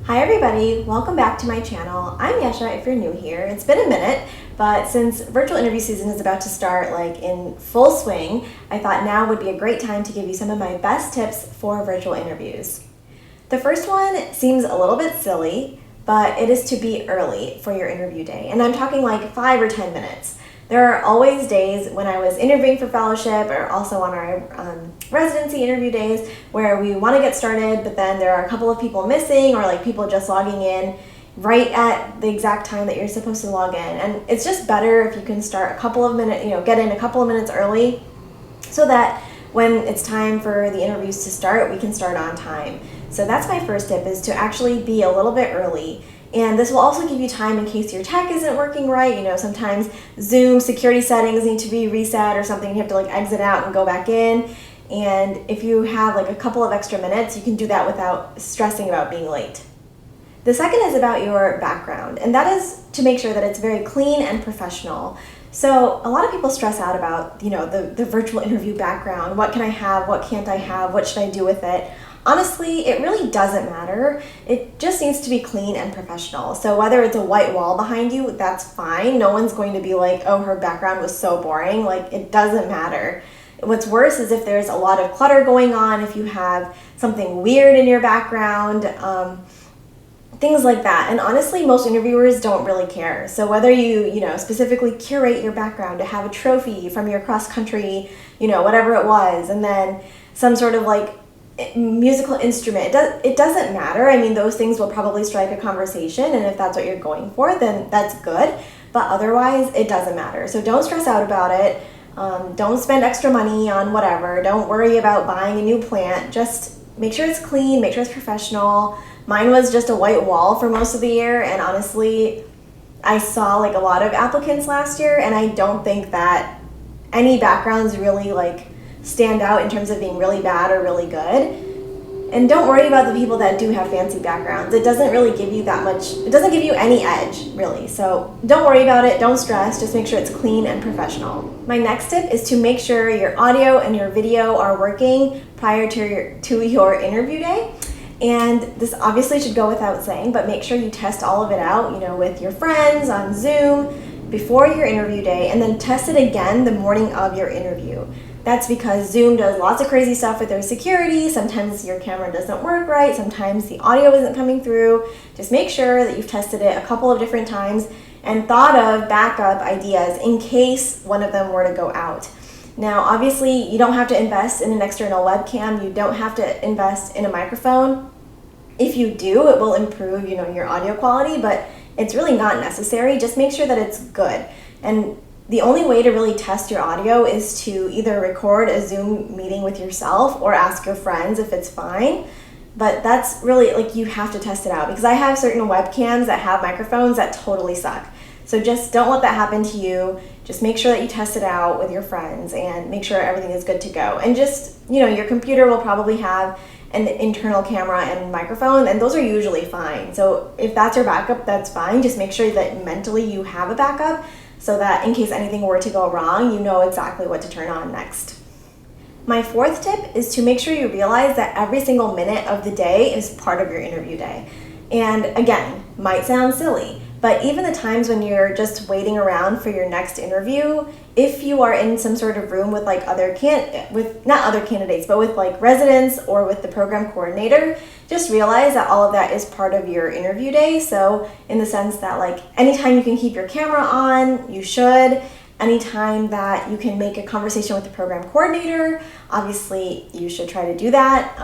Hi everybody, welcome back to my channel. I'm Yesha if you're new here. It's been a minute, but since virtual interview season is about to start in full swing, I thought now would be a great time to give you some of my best tips for virtual interviews. The first one seems a little bit silly, but it is to be early for your interview day. And I'm talking 5 or 10 minutes. There are always days when I was interviewing for fellowship or also on our residency interview days where we want to get started, but then there are a couple of people missing or people just logging in right at the exact time that you're supposed to log in. And it's just better if you can start a couple of minutes, get in a couple of minutes early so that when it's time for the interviews to start, we can start on time. So that's my first tip, is to actually be a little bit early. And this will also give you time in case your tech isn't working right. Sometimes Zoom security settings need to be reset or something. You have to exit out and go back in. And if you have a couple of extra minutes, you can do that without stressing about being late. The second is about your background, and that is to make sure that it's very clean and professional. So a lot of people stress out about, the virtual interview background. What can I have? What can't I have? What should I do with it? Honestly, it really doesn't matter. It just needs to be clean and professional. So whether it's a white wall behind you, that's fine. No one's going to be like, oh, her background was so boring. It doesn't matter. What's worse is if there's a lot of clutter going on, if you have something weird in your background, things like that. And honestly, most interviewers don't really care. So whether you, specifically curate your background to have a trophy from your cross-country, whatever it was, and then some sort of musical instrument, it doesn't matter. I mean, those things will probably strike a conversation, and if that's what you're going for, then that's good. But otherwise, it doesn't matter. So don't stress out about it. Don't spend extra money on whatever. Don't worry about buying a new plant. Just make sure it's clean, make sure it's professional. Mine was just a white wall for most of the year, and honestly, I saw a lot of applicants last year, and I don't think that any backgrounds really stand out in terms of being really bad or really good. And don't worry about the people that do have fancy backgrounds. It doesn't really give you that much, it doesn't give you any edge, really. So don't worry about it, don't stress, just make sure it's clean and professional. My next tip is to make sure your audio and your video are working prior to your interview day. And this obviously should go without saying, but make sure you test all of it out, with your friends on Zoom before your interview day, and then test it again the morning of your interview. That's because Zoom does lots of crazy stuff with their security. Sometimes your camera doesn't work right. Sometimes the audio isn't coming through. Just make sure that you've tested it a couple of different times and thought of backup ideas in case one of them were to go out. Now, obviously, you don't have to invest in an external webcam. You don't have to invest in a microphone. If you do, it will improve, your audio quality, but it's really not necessary. Just make sure that it's good. And the only way to really test your audio is to either record a Zoom meeting with yourself or ask your friends if it's fine. But that's really, you have to test it out, because I have certain webcams that have microphones that totally suck. So just don't let that happen to you. Just make sure that you test it out with your friends and make sure everything is good to go. And just, your computer will probably have an internal camera and microphone, and those are usually fine. So if that's your backup, that's fine. Just make sure that mentally you have a backup, so that in case anything were to go wrong, you know exactly what to turn on next. My fourth tip is to make sure you realize that every single minute of the day is part of your interview day. And again, might sound silly, but even the times when you're just waiting around for your next interview, if you are in some sort of room with not other candidates, but with residents or with the program coordinator, just realize that all of that is part of your interview day. So in the sense that anytime you can keep your camera on, you should. Anytime that you can make a conversation with the program coordinator, obviously you should try to do that.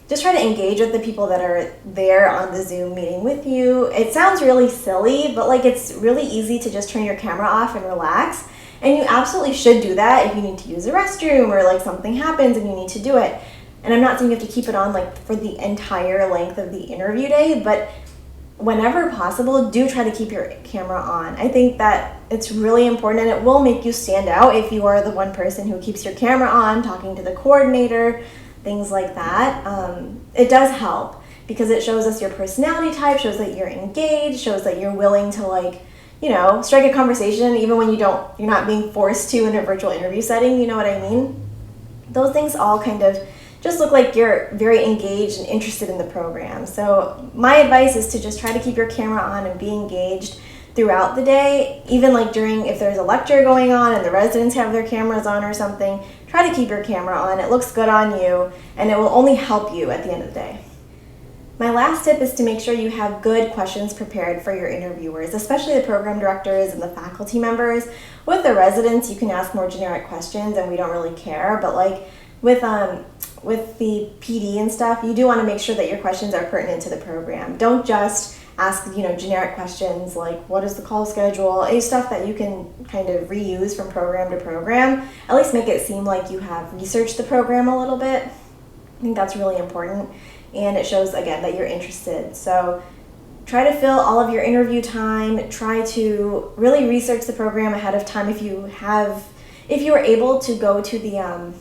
Just try to engage with the people that are there on the Zoom meeting with you. It sounds really silly, but it's really easy to just turn your camera off and relax. And you absolutely should do that if you need to use a restroom or something happens and you need to do it. And I'm not saying you have to keep it on for the entire length of the interview day, but whenever possible, do try to keep your camera on. I think that it's really important, and it will make you stand out if you are the one person who keeps your camera on, talking to the coordinator, things like that. It does help because it shows us your personality type, shows that you're engaged, shows that you're willing to strike a conversation even when you're not being forced to in a virtual interview setting, you know what I mean? Those things all kind of just look like you're very engaged and interested in the program. So my advice is to just try to keep your camera on and be engaged throughout the day, even like during, if there's a lecture going on and the residents have their cameras on or something, try to keep your camera on. It looks good on you and it will only help you at the end of the day. My last tip is to make sure you have good questions prepared for your interviewers, especially the program directors and the faculty members. With the residents, you can ask more generic questions and we don't really care, but like with the PD and stuff, you do want to make sure that your questions are pertinent to the program. Don't just ask, generic questions like what is the call schedule, any stuff that you can kind of reuse from program to program. At least make it seem like you have researched the program a little bit. I think that's really important, and it shows again that you're interested. So try to fill all of your interview time. Try to really research the program ahead of time. If you were able to go to the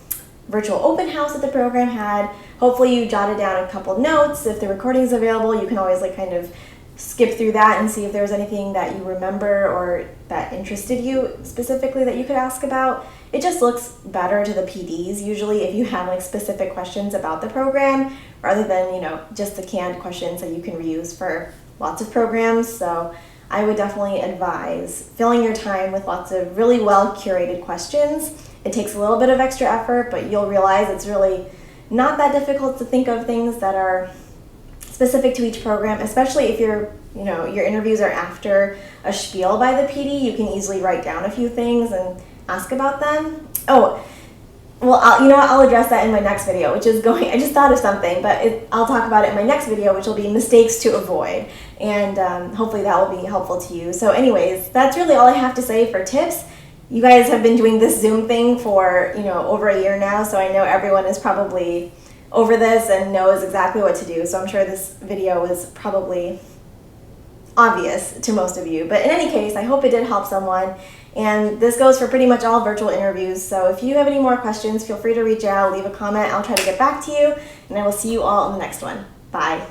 virtual open house that the program had, hopefully you jotted down a couple notes. If the recording's available, you can always like kind of skip through that and see if there was anything that you remember or that interested you specifically that you could ask about. It just looks better to the PDs usually if you have like specific questions about the program rather than, just the canned questions that you can reuse for lots of programs. So I would definitely advise filling your time with lots of really well curated questions. It takes a little bit of extra effort, but you'll realize it's really not that difficult to think of things that are specific to each program, especially if your interviews are after a spiel by the PD. You can easily write down a few things and ask about them. Oh, well, I'll address that in my next video, which is I just thought of something, but I'll talk about it in my next video, which will be mistakes to avoid, and hopefully that will be helpful to you. So anyways, that's really all I have to say for tips. You guys have been doing this Zoom thing for, over a year now, so I know everyone is probably over this and knows exactly what to do. So I'm sure this video was probably obvious to most of you. But in any case, I hope it did help someone. And this goes for pretty much all virtual interviews. So if you have any more questions, feel free to reach out, leave a comment. I'll try to get back to you. And I will see you all in the next one. Bye.